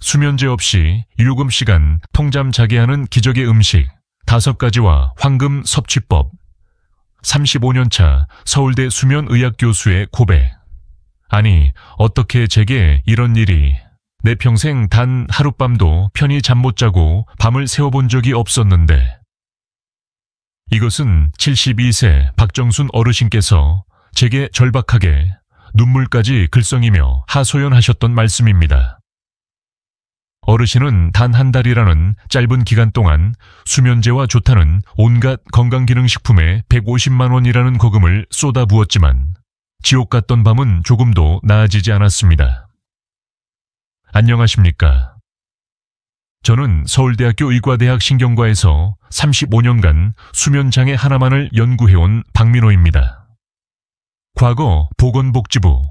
수면제 없이 7시간 통잠 자게 하는 기적의 음식 5가지와 황금 섭취법. 35년차 서울대 수면의학 교수의 고백. 아니, 어떻게 제게 이런 일이. 내 평생 단 하룻밤도 편히 잠 못 자고 밤을 새워본 적이 없었는데. 이것은 72세 박정순 어르신께서 제게 절박하게 눈물까지 글썽이며 하소연하셨던 말씀입니다. 어르신은 단 한 달이라는 짧은 기간 동안 수면제와 좋다는 온갖 건강기능식품에 150만 원이라는 거금을 쏟아부었지만 지옥 같던 밤은 조금도 나아지지 않았습니다. 안녕하십니까. 저는 서울대학교 의과대학 신경과에서 35년간 수면장애 하나만을 연구해온 박민호입니다. 과거 보건복지부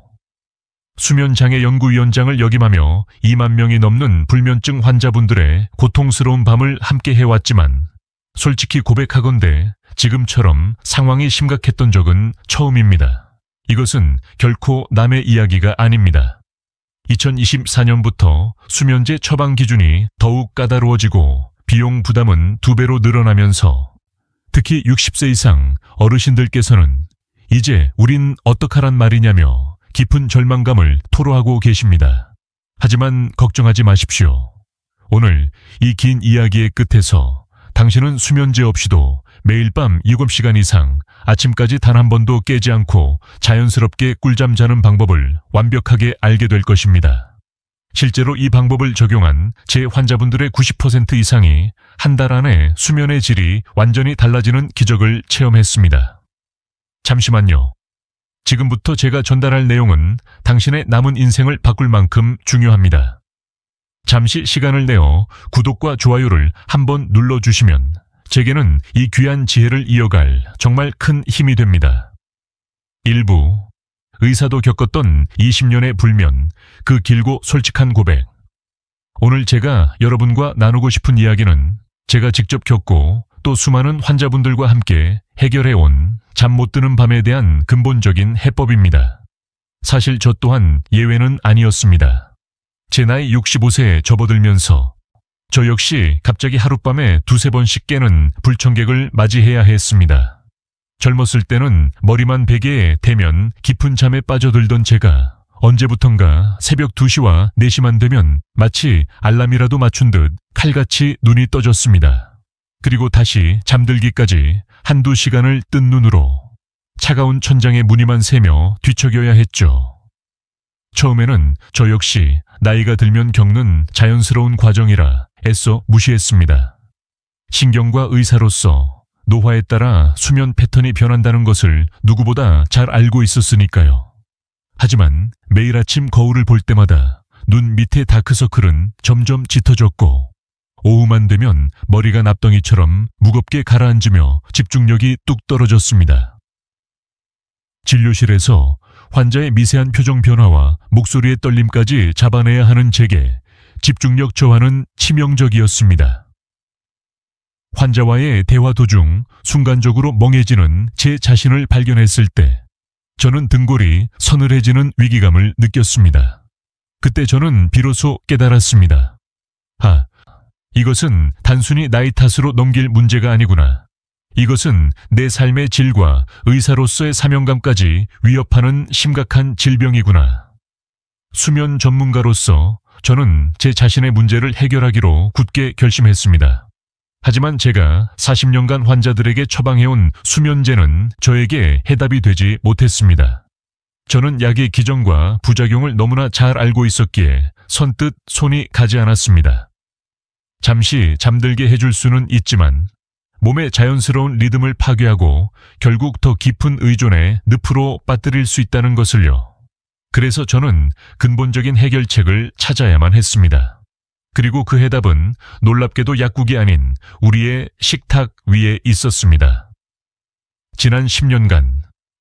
수면장애 연구위원장을 역임하며 2만 명이 넘는 불면증 환자분들의 고통스러운 밤을 함께 해왔지만 솔직히 고백하건대 지금처럼 상황이 심각했던 적은 처음입니다. 이것은 결코 남의 이야기가 아닙니다. 2024년부터 수면제 처방 기준이 더욱 까다로워지고 비용 부담은 2배로 늘어나면서 특히 60세 이상 어르신들께서는 이제 우린 어떡하란 말이냐며 깊은 절망감을 토로하고 계십니다. 하지만 걱정하지 마십시오. 오늘 이 긴 이야기의 끝에서 당신은 수면제 없이도 매일 밤 7시간 이상 아침까지 단 한 번도 깨지 않고 자연스럽게 꿀잠 자는 방법을 완벽하게 알게 될 것입니다. 실제로 이 방법을 적용한 제 환자분들의 90% 이상이 한 달 안에 수면의 질이 완전히 달라지는 기적을 체험했습니다. 잠시만요. 지금부터 제가 전달할 내용은 당신의 남은 인생을 바꿀 만큼 중요합니다. 잠시 시간을 내어 구독과 좋아요를 한번 눌러주시면 제게는 이 귀한 지혜를 이어갈 정말 큰 힘이 됩니다. 1부 의사도 겪었던 20년의 불면, 그 길고 솔직한 고백. 오늘 제가 여러분과 나누고 싶은 이야기는 제가 직접 겪고 또 수많은 환자분들과 함께 해결해온 잠 못 드는 밤에 대한 근본적인 해법입니다. 사실 저 또한 예외는 아니었습니다. 제 나이 65세에 접어들면서 저 역시 갑자기 하룻밤에 2-3번씩 깨는 불청객을 맞이해야 했습니다. 젊었을 때는 머리만 베개에 대면 깊은 잠에 빠져들던 제가 언제부턴가 새벽 2시와 4시만 되면 마치 알람이라도 맞춘 듯 칼같이 눈이 떠졌습니다. 그리고 다시 잠들기까지 1-2시간을 뜬 눈으로 차가운 천장에 무늬만 새며 뒤척여야 했죠. 처음에는 저 역시 나이가 들면 겪는 자연스러운 과정이라 애써 무시했습니다. 신경과 의사로서 노화에 따라 수면 패턴이 변한다는 것을 누구보다 잘 알고 있었으니까요. 하지만 매일 아침 거울을 볼 때마다 눈 밑의 다크서클은 점점 짙어졌고 오후만 되면 머리가 납덩이처럼 무겁게 가라앉으며 집중력이 뚝 떨어졌습니다. 진료실에서 환자의 미세한 표정 변화와 목소리의 떨림까지 잡아내야 하는 제게 집중력 저하는 치명적이었습니다. 환자와의 대화 도중 순간적으로 멍해지는 제 자신을 발견했을 때 저는 등골이 서늘해지는 위기감을 느꼈습니다. 그때 저는 비로소 깨달았습니다. 이것은 단순히 나이 탓으로 넘길 문제가 아니구나. 이것은 내 삶의 질과 의사로서의 사명감까지 위협하는 심각한 질병이구나. 수면 전문가로서 저는 제 자신의 문제를 해결하기로 굳게 결심했습니다. 하지만 제가 40년간 환자들에게 처방해온 수면제는 저에게 해답이 되지 못했습니다. 저는 약의 기전과 부작용을 너무나 잘 알고 있었기에 선뜻 손이 가지 않았습니다. 잠시 잠들게 해줄 수는 있지만 몸의 자연스러운 리듬을 파괴하고 결국 더 깊은 의존의 늪으로 빠뜨릴 수 있다는 것을요. 그래서 저는 근본적인 해결책을 찾아야만 했습니다. 그리고 그 해답은 놀랍게도 약국이 아닌 우리의 식탁 위에 있었습니다. 지난 10년간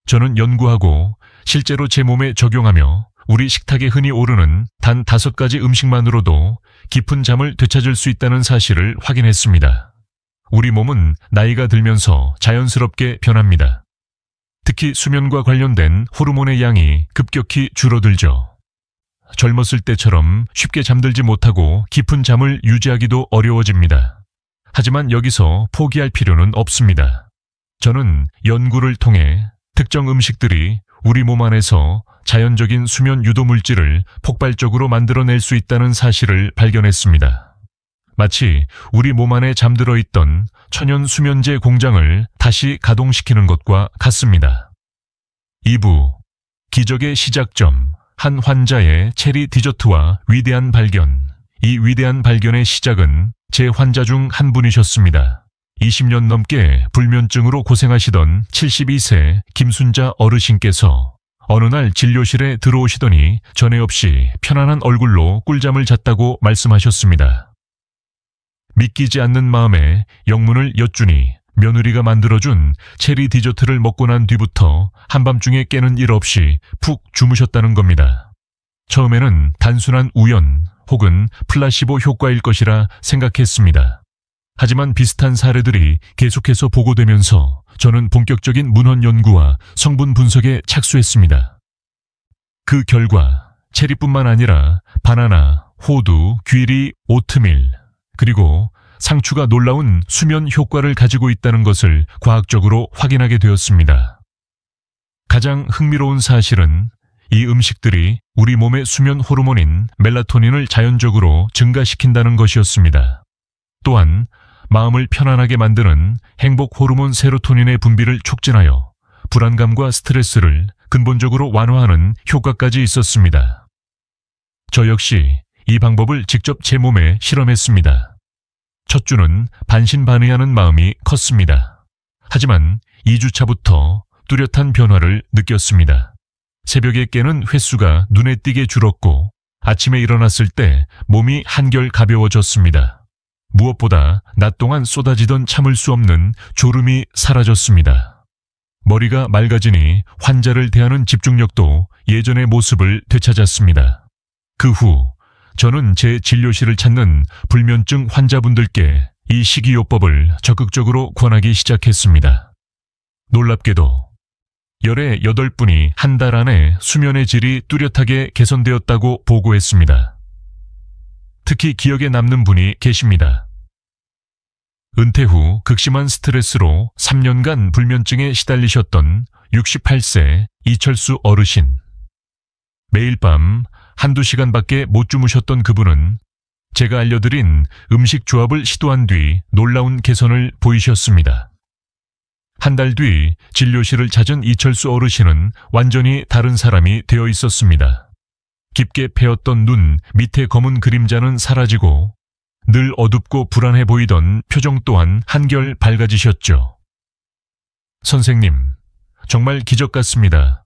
저는 연구하고 실제로 제 몸에 적용하며 우리 식탁에 흔히 오르는 단 5가지 음식만으로도 깊은 잠을 되찾을 수 있다는 사실을 확인했습니다. 우리 몸은 나이가 들면서 자연스럽게 변합니다. 특히 수면과 관련된 호르몬의 양이 급격히 줄어들죠. 젊었을 때처럼 쉽게 잠들지 못하고 깊은 잠을 유지하기도 어려워집니다. 하지만 여기서 포기할 필요는 없습니다. 저는 연구를 통해 특정 음식들이 우리 몸 안에서 자연적인 수면 유도 물질을 폭발적으로 만들어낼 수 있다는 사실을 발견했습니다. 마치 우리 몸 안에 잠들어 있던 천연 수면제 공장을 다시 가동시키는 것과 같습니다. 2부 기적의 시작점, 한 환자의 체리 디저트와 위대한 발견. 이 위대한 발견의 시작은 제 환자 중 한 분이셨습니다. 20년 넘게 불면증으로 고생하시던 72세 김순자 어르신께서 어느 날 진료실에 들어오시더니 전에 없이 편안한 얼굴로 꿀잠을 잤다고 말씀하셨습니다. 믿기지 않는 마음에 영문을 여쭈니 며느리가 만들어준 체리 디저트를 먹고 난 뒤부터 한밤중에 깨는 일 없이 푹 주무셨다는 겁니다. 처음에는 단순한 우연 혹은 플라시보 효과일 것이라 생각했습니다. 하지만 비슷한 사례들이 계속해서 보고되면서 저는 본격적인 문헌 연구와 성분 분석에 착수했습니다. 그 결과 체리뿐만 아니라 바나나, 호두, 귀리, 오트밀, 그리고 상추가 놀라운 수면 효과를 가지고 있다는 것을 과학적으로 확인하게 되었습니다. 가장 흥미로운 사실은 이 음식들이 우리 몸의 수면 호르몬인 멜라토닌을 자연적으로 증가시킨다는 것이었습니다. 또한 마음을 편안하게 만드는 행복 호르몬 세로토닌의 분비를 촉진하여 불안감과 스트레스를 근본적으로 완화하는 효과까지 있었습니다. 저 역시 이 방법을 직접 제 몸에 실험했습니다. 첫 주는 반신반의하는 마음이 컸습니다. 하지만 2주차부터 뚜렷한 변화를 느꼈습니다. 새벽에 깨는 횟수가 눈에 띄게 줄었고 아침에 일어났을 때 몸이 한결 가벼워졌습니다. 무엇보다 낮 동안 쏟아지던 참을 수 없는 졸음이 사라졌습니다. 머리가 맑아지니 환자를 대하는 집중력도 예전의 모습을 되찾았습니다. 그 후 저는 제 진료실을 찾는 불면증 환자분들께 이 식이요법을 적극적으로 권하기 시작했습니다. 놀랍게도 열의 8분이 한 달 안에 수면의 질이 뚜렷하게 개선되었다고 보고했습니다. 특히 기억에 남는 분이 계십니다. 은퇴 후 극심한 스트레스로 3년간 불면증에 시달리셨던 68세 이철수 어르신. 매일 밤 한두 시간밖에 못 주무셨던 그분은 제가 알려드린 음식 조합을 시도한 뒤 놀라운 개선을 보이셨습니다. 한 달 뒤 진료실을 찾은 이철수 어르신은 완전히 다른 사람이 되어 있었습니다. 깊게 패였던 눈 밑에 검은 그림자는 사라지고 늘 어둡고 불안해 보이던 표정 또한 한결 밝아지셨죠. 선생님, 정말 기적 같습니다.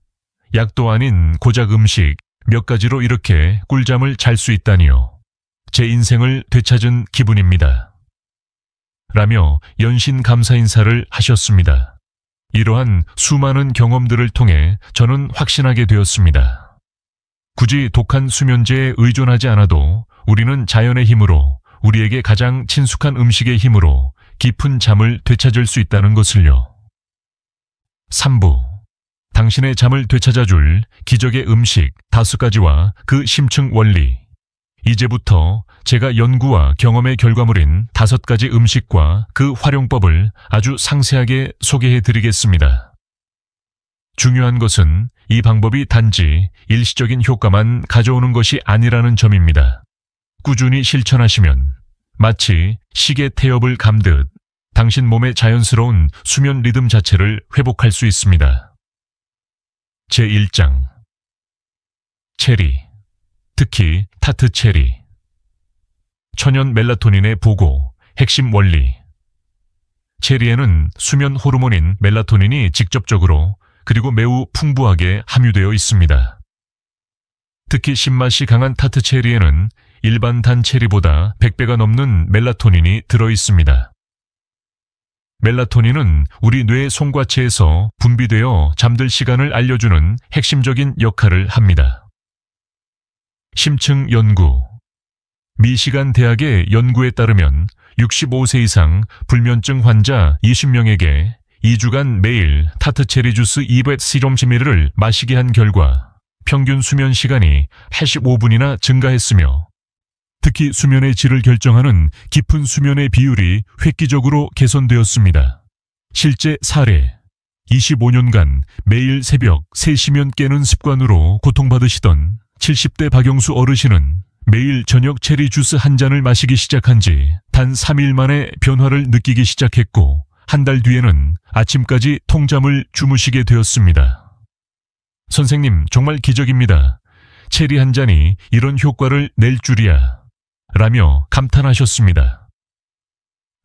약도 아닌 고작 음식 몇 가지로 이렇게 꿀잠을 잘 수 있다니요. 제 인생을 되찾은 기분입니다. 라며 연신 감사 인사를 하셨습니다. 이러한 수많은 경험들을 통해 저는 확신하게 되었습니다. 굳이 독한 수면제에 의존하지 않아도 우리는 자연의 힘으로, 우리에게 가장 친숙한 음식의 힘으로 깊은 잠을 되찾을 수 있다는 것을요. 3부 당신의 잠을 되찾아줄 기적의 음식 5가지와 그 심층 원리. 이제부터 제가 연구와 경험의 결과물인 5가지 음식과 그 활용법을 아주 상세하게 소개해 드리겠습니다. 중요한 것은 이 방법이 단지 일시적인 효과만 가져오는 것이 아니라는 점입니다. 꾸준히 실천하시면 마치 시계 태엽을 감듯 당신 몸의 자연스러운 수면 리듬 자체를 회복할 수 있습니다. 제1장 체리, 특히 타트 체리. 천연 멜라토닌의 보고, 핵심 원리. 체리에는 수면 호르몬인 멜라토닌이 직접적으로 그리고 매우 풍부하게 함유되어 있습니다. 특히 신맛이 강한 타트 체리에는 일반 단 체리보다 100배가 넘는 멜라토닌이 들어있습니다. 멜라토닌은 우리 뇌 송과체에서 분비되어 잠들 시간을 알려주는 핵심적인 역할을 합니다. 심층 연구. 미시간 대학의 연구에 따르면 65세 이상 불면증 환자 20명에게 2주간 매일 타트 체리 주스 200ml를 마시게 한 결과 평균 수면 시간이 85분이나 증가했으며 특히 수면의 질을 결정하는 깊은 수면의 비율이 획기적으로 개선되었습니다. 실제 사례 25년간 매일 새벽 3시면 깨는 습관으로 고통받으시던 70대 박영수 어르신은 매일 저녁 체리 주스 한 잔을 마시기 시작한 지 단 3일 만에 변화를 느끼기 시작했고 한 달 뒤에는 아침까지 통잠을 주무시게 되었습니다. 선생님, 정말 기적입니다. 체리 한 잔이 이런 효과를 낼 줄이야. 라며 감탄하셨습니다.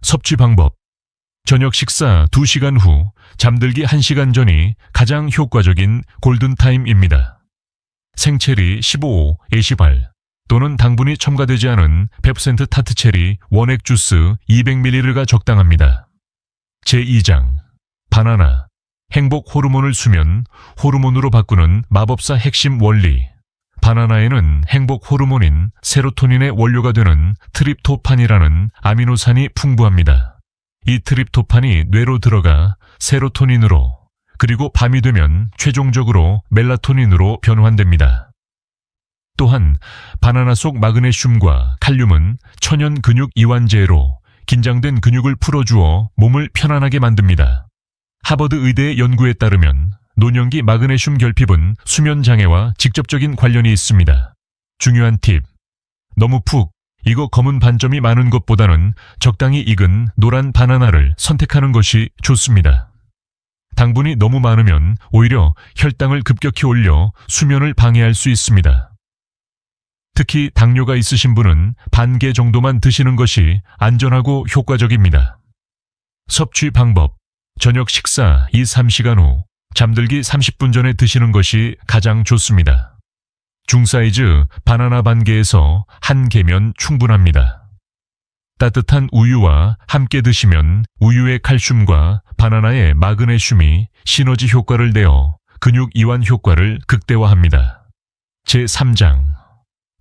섭취 방법. 저녁 식사 2시간 후 잠들기 1시간 전이 가장 효과적인 골든타임입니다. 생체리 15호 에시발 또는 당분이 첨가되지 않은 100% 타트체리 원액 주스 200ml가 적당합니다. 제2장 바나나 행복 호르몬을 수면 호르몬으로 바꾸는 마법사 핵심 원리. 바나나에는 행복 호르몬인 세로토닌의 원료가 되는 트립토판이라는 아미노산이 풍부합니다. 이 트립토판이 뇌로 들어가 세로토닌으로 그리고 밤이 되면 최종적으로 멜라토닌으로 변환됩니다. 또한 바나나 속 마그네슘과 칼륨은 천연 근육 이완제로 긴장된 근육을 풀어주어 몸을 편안하게 만듭니다. 하버드 의대의 연구에 따르면 노년기 마그네슘 결핍은 수면 장애와 직접적인 관련이 있습니다. 중요한 팁. 너무 푹 익어 검은 반점이 많은 것보다는 적당히 익은 노란 바나나를 선택하는 것이 좋습니다. 당분이 너무 많으면 오히려 혈당을 급격히 올려 수면을 방해할 수 있습니다. 특히 당뇨가 있으신 분은 반 개 정도만 드시는 것이 안전하고 효과적입니다. 섭취 방법. 저녁 식사 2-3시간 후 잠들기 30분 전에 드시는 것이 가장 좋습니다. 중사이즈 바나나 반 개에서 1개면 충분합니다. 따뜻한 우유와 함께 드시면 우유의 칼슘과 바나나의 마그네슘이 시너지 효과를 내어 근육 이완 효과를 극대화합니다. 제3장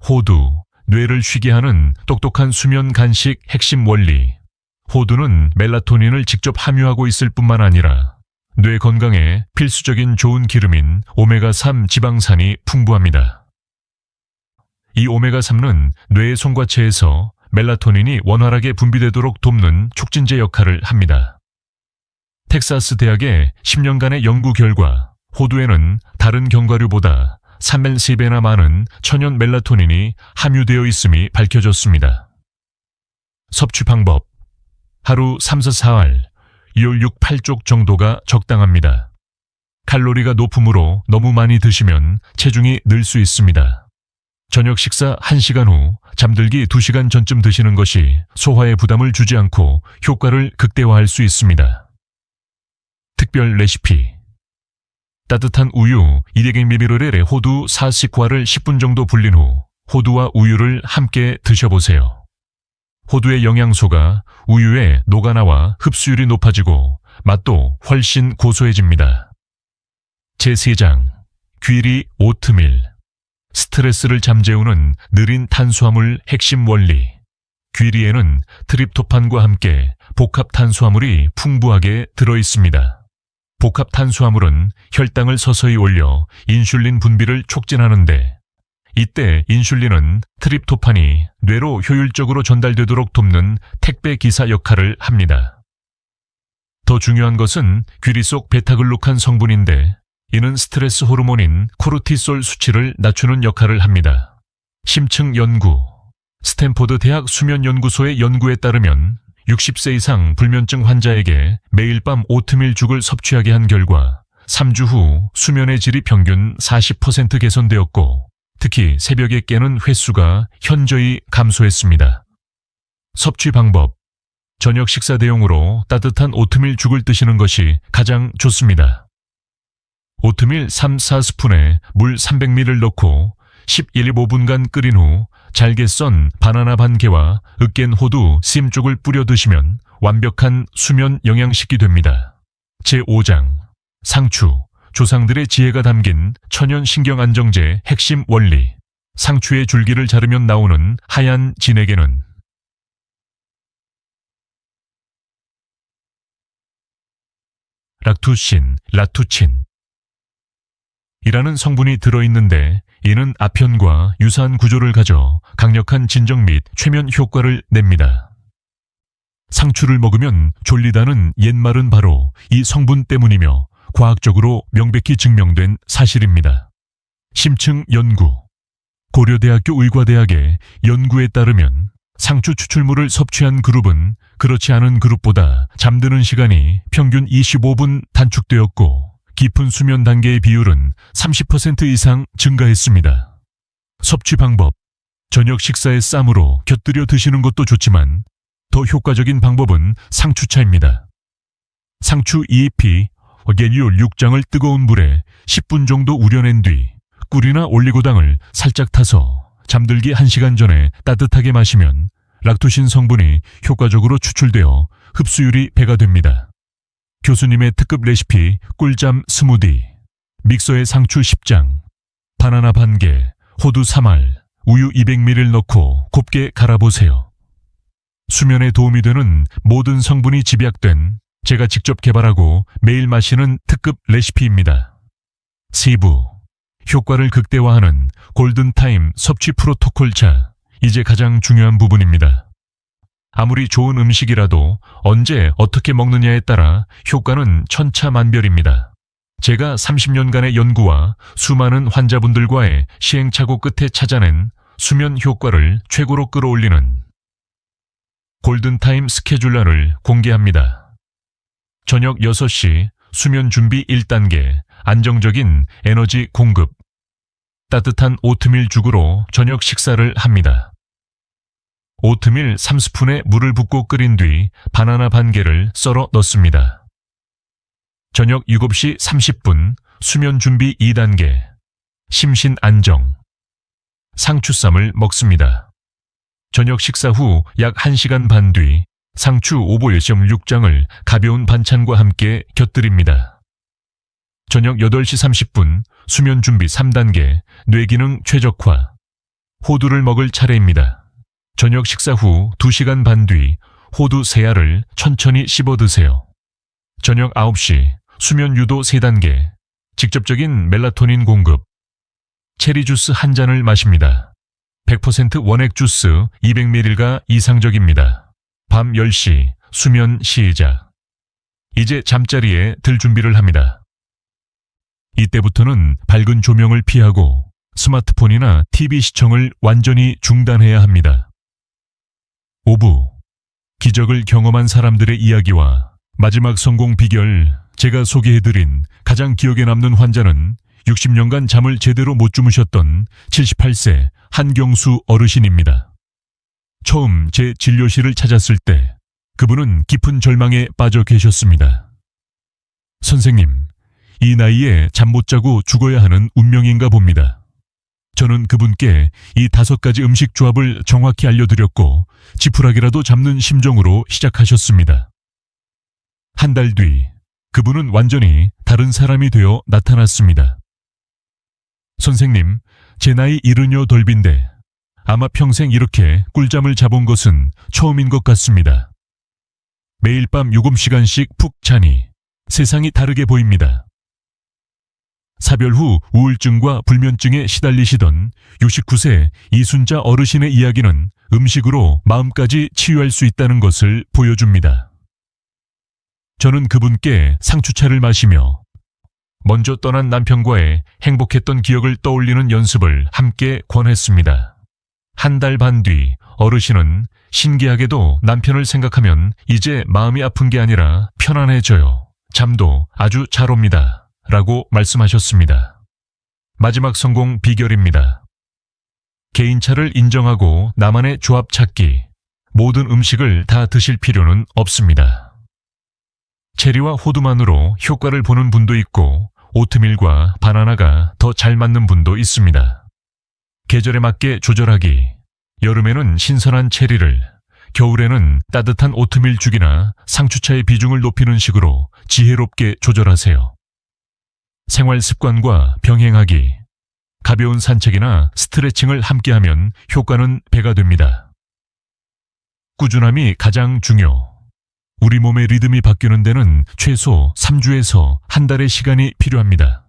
호두, 뇌를 쉬게 하는 똑똑한 수면 간식 핵심 원리. 호두는 멜라토닌을 직접 함유하고 있을 뿐만 아니라 뇌 건강에 필수적인 좋은 기름인 오메가3 지방산이 풍부합니다. 이 오메가3는 뇌의 송과체에서 멜라토닌이 원활하게 분비되도록 돕는 촉진제 역할을 합니다. 텍사스 대학의 10년간의 연구 결과 호두에는 다른 견과류보다 3배나 많은 천연 멜라토닌이 함유되어 있음이 밝혀졌습니다. 섭취 방법. 하루 3-4알, 2-6-8쪽 정도가 적당합니다. 칼로리가 높으므로 너무 많이 드시면 체중이 늘 수 있습니다. 저녁 식사 1시간 후 잠들기 2시간 전쯤 드시는 것이 소화에 부담을 주지 않고 효과를 극대화할 수 있습니다. 특별 레시피. 따뜻한 우유 200ml에 호두 4식과를 10분 정도 불린 후 호두와 우유를 함께 드셔보세요. 호두의 영양소가 우유에 녹아나와 흡수율이 높아지고 맛도 훨씬 고소해집니다. 제3장 귀리 오트밀. 스트레스를 잠재우는 느린 탄수화물 핵심 원리. 귀리에는 트립토판과 함께 복합 탄수화물이 풍부하게 들어있습니다. 복합 탄수화물은 혈당을 서서히 올려 인슐린 분비를 촉진하는데 이때 인슐린은 트립토판이 뇌로 효율적으로 전달되도록 돕는 택배 기사 역할을 합니다. 더 중요한 것은 귀리 속 베타글루칸 성분인데 이는 스트레스 호르몬인 코르티솔 수치를 낮추는 역할을 합니다. 심층 연구. 스탠포드 대학 수면연구소의 연구에 따르면 60세 이상 불면증 환자에게 매일 밤 오트밀 죽을 섭취하게 한 결과 3주 후 수면의 질이 평균 40% 개선되었고 특히 새벽에 깨는 횟수가 현저히 감소했습니다. 섭취 방법. 저녁 식사 대용으로 따뜻한 오트밀 죽을 드시는 것이 가장 좋습니다. 오트밀 3-4스푼에 물 300ml를 넣고 11-15분간 끓인 후 잘게 썬 바나나 반 개와 으깬 호두 심 쪽을 뿌려 드시면 완벽한 수면 영양식이 됩니다. 제5장 상추. 조상들의 지혜가 담긴 천연 신경안정제 핵심 원리. 상추의 줄기를 자르면 나오는 하얀 진액에는 락투신, 라투친, 이라는 성분이 들어있는데 이는 아편과 유사한 구조를 가져 강력한 진정 및 최면 효과를 냅니다. 상추를 먹으면 졸리다는 옛말은 바로 이 성분 때문이며 과학적으로 명백히 증명된 사실입니다. 심층 연구. 고려대학교 의과대학의 연구에 따르면 상추 추출물을 섭취한 그룹은 그렇지 않은 그룹보다 잠드는 시간이 평균 25분 단축되었고 깊은 수면 단계의 비율은 30% 이상 증가했습니다. 섭취 방법. 저녁 식사에 쌈으로 곁들여 드시는 것도 좋지만 더 효과적인 방법은 상추차입니다. 상추 2잎이 어게니올 6장을 뜨거운 물에 10분 정도 우려낸 뒤 꿀이나 올리고당을 살짝 타서 잠들기 1시간 전에 따뜻하게 마시면 락토신 성분이 효과적으로 추출되어 흡수율이 배가 됩니다. 교수님의 특급 레시피 꿀잠 스무디. 믹서에 상추 10장, 바나나 반 개, 호두 3알, 우유 200ml 넣고 곱게 갈아보세요. 수면에 도움이 되는 모든 성분이 집약된 제가 직접 개발하고 매일 마시는 특급 레시피입니다. 세부. 효과를 극대화하는 골든타임 섭취 프로토콜 차. 이제 가장 중요한 부분입니다. 아무리 좋은 음식이라도 언제 어떻게 먹느냐에 따라 효과는 천차만별입니다. 제가 30년간의 연구와 수많은 환자분들과의 시행착오 끝에 찾아낸 수면 효과를 최고로 끌어올리는 골든타임 스케줄러를 공개합니다. 저녁 6시 수면 준비 1단계 안정적인 에너지 공급. 따뜻한 오트밀 죽으로 저녁 식사를 합니다. 오트밀 3스푼에 물을 붓고 끓인 뒤 바나나 반 개를 썰어 넣습니다. 저녁 7시 30분 수면 준비 2단계 심신 안정. 상추쌈을 먹습니다. 저녁 식사 후 약 1시간 반 뒤 상추 오보일시엄 6장을 가벼운 반찬과 함께 곁들입니다. 저녁 8시 30분 수면 준비 3단계 뇌기능 최적화. 호두를 먹을 차례입니다. 저녁 식사 후 2시간 반 뒤 호두 3알을 천천히 씹어 드세요. 저녁 9시 수면 유도 3단계 직접적인 멜라토닌 공급. 체리 주스 한 잔을 마십니다. 100% 원액 주스 200ml가 이상적입니다. 밤 10시 수면 시작. 이제 잠자리에 들 준비를 합니다. 이때부터는 밝은 조명을 피하고 스마트폰이나 TV 시청을 완전히 중단해야 합니다. 오부. 기적을 경험한 사람들의 이야기와 마지막 성공 비결. 제가 소개해드린 가장 기억에 남는 환자는 60년간 잠을 제대로 못 주무셨던 78세 한경수 어르신입니다. 처음 제 진료실을 찾았을 때 그분은 깊은 절망에 빠져 계셨습니다. 선생님, 이 나이에 잠 못 자고 죽어야 하는 운명인가 봅니다. 저는 그분께 이 5가지 음식 조합을 정확히 알려드렸고 지푸라기라도 잡는 심정으로 시작하셨습니다. 한 달 뒤 그분은 완전히 다른 사람이 되어 나타났습니다. 선생님, 제 나이 78인데 아마 평생 이렇게 꿀잠을 자본 것은 처음인 것 같습니다. 매일 밤 7시간씩 푹 자니 세상이 다르게 보입니다. 사별 후 우울증과 불면증에 시달리시던 69세 이순자 어르신의 이야기는 음식으로 마음까지 치유할 수 있다는 것을 보여줍니다. 저는 그분께 상추차를 마시며 먼저 떠난 남편과의 행복했던 기억을 떠올리는 연습을 함께 권했습니다. 한 달 반 뒤 어르신은 신기하게도 남편을 생각하면 이제 마음이 아픈 게 아니라 편안해져요. 잠도 아주 잘 옵니다. 라고 말씀하셨습니다. 마지막 성공 비결입니다. 개인차를 인정하고 나만의 조합 찾기. 모든 음식을 다 드실 필요는 없습니다. 체리와 호두만으로 효과를 보는 분도 있고 오트밀과 바나나가 더 잘 맞는 분도 있습니다. 계절에 맞게 조절하기. 여름에는 신선한 체리를, 겨울에는 따뜻한 오트밀 죽이나 상추차의 비중을 높이는 식으로 지혜롭게 조절하세요. 생활 습관과 병행하기. 가벼운 산책이나 스트레칭을 함께하면 효과는 배가 됩니다. 꾸준함이 가장 중요. 우리 몸의 리듬이 바뀌는 데는 최소 3주에서 한 달의 시간이 필요합니다.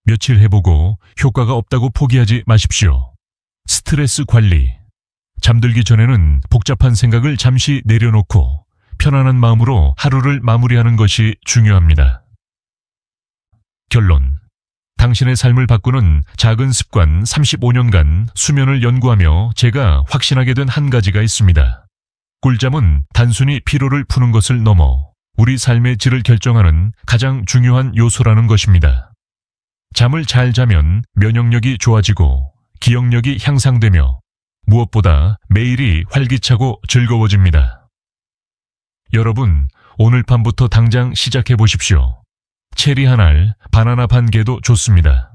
며칠 해보고 효과가 없다고 포기하지 마십시오. 스트레스 관리. 잠들기 전에는 복잡한 생각을 잠시 내려놓고 편안한 마음으로 하루를 마무리하는 것이 중요합니다. 결론. 당신의 삶을 바꾸는 작은 습관 35년간 수면을 연구하며 제가 확신하게 된 한 가지가 있습니다. 꿀잠은 단순히 피로를 푸는 것을 넘어 우리 삶의 질을 결정하는 가장 중요한 요소라는 것입니다. 잠을 잘 자면 면역력이 좋아지고 기억력이 향상되며 무엇보다 매일이 활기차고 즐거워집니다. 여러분, 오늘 밤부터 당장 시작해 보십시오. 체리 한 알, 바나나 반 개도 좋습니다.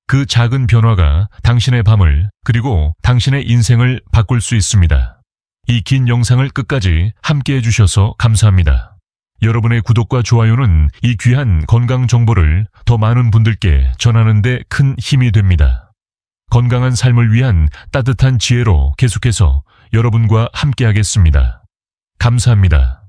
그 작은 변화가 당신의 밤을 그리고 당신의 인생을 바꿀 수 있습니다. 이 긴 영상을 끝까지 함께 해주셔서 감사합니다. 여러분의 구독과 좋아요는 이 귀한 건강 정보를 더 많은 분들께 전하는 데 큰 힘이 됩니다. 건강한 삶을 위한 따뜻한 지혜로 계속해서 여러분과 함께 하겠습니다. 감사합니다.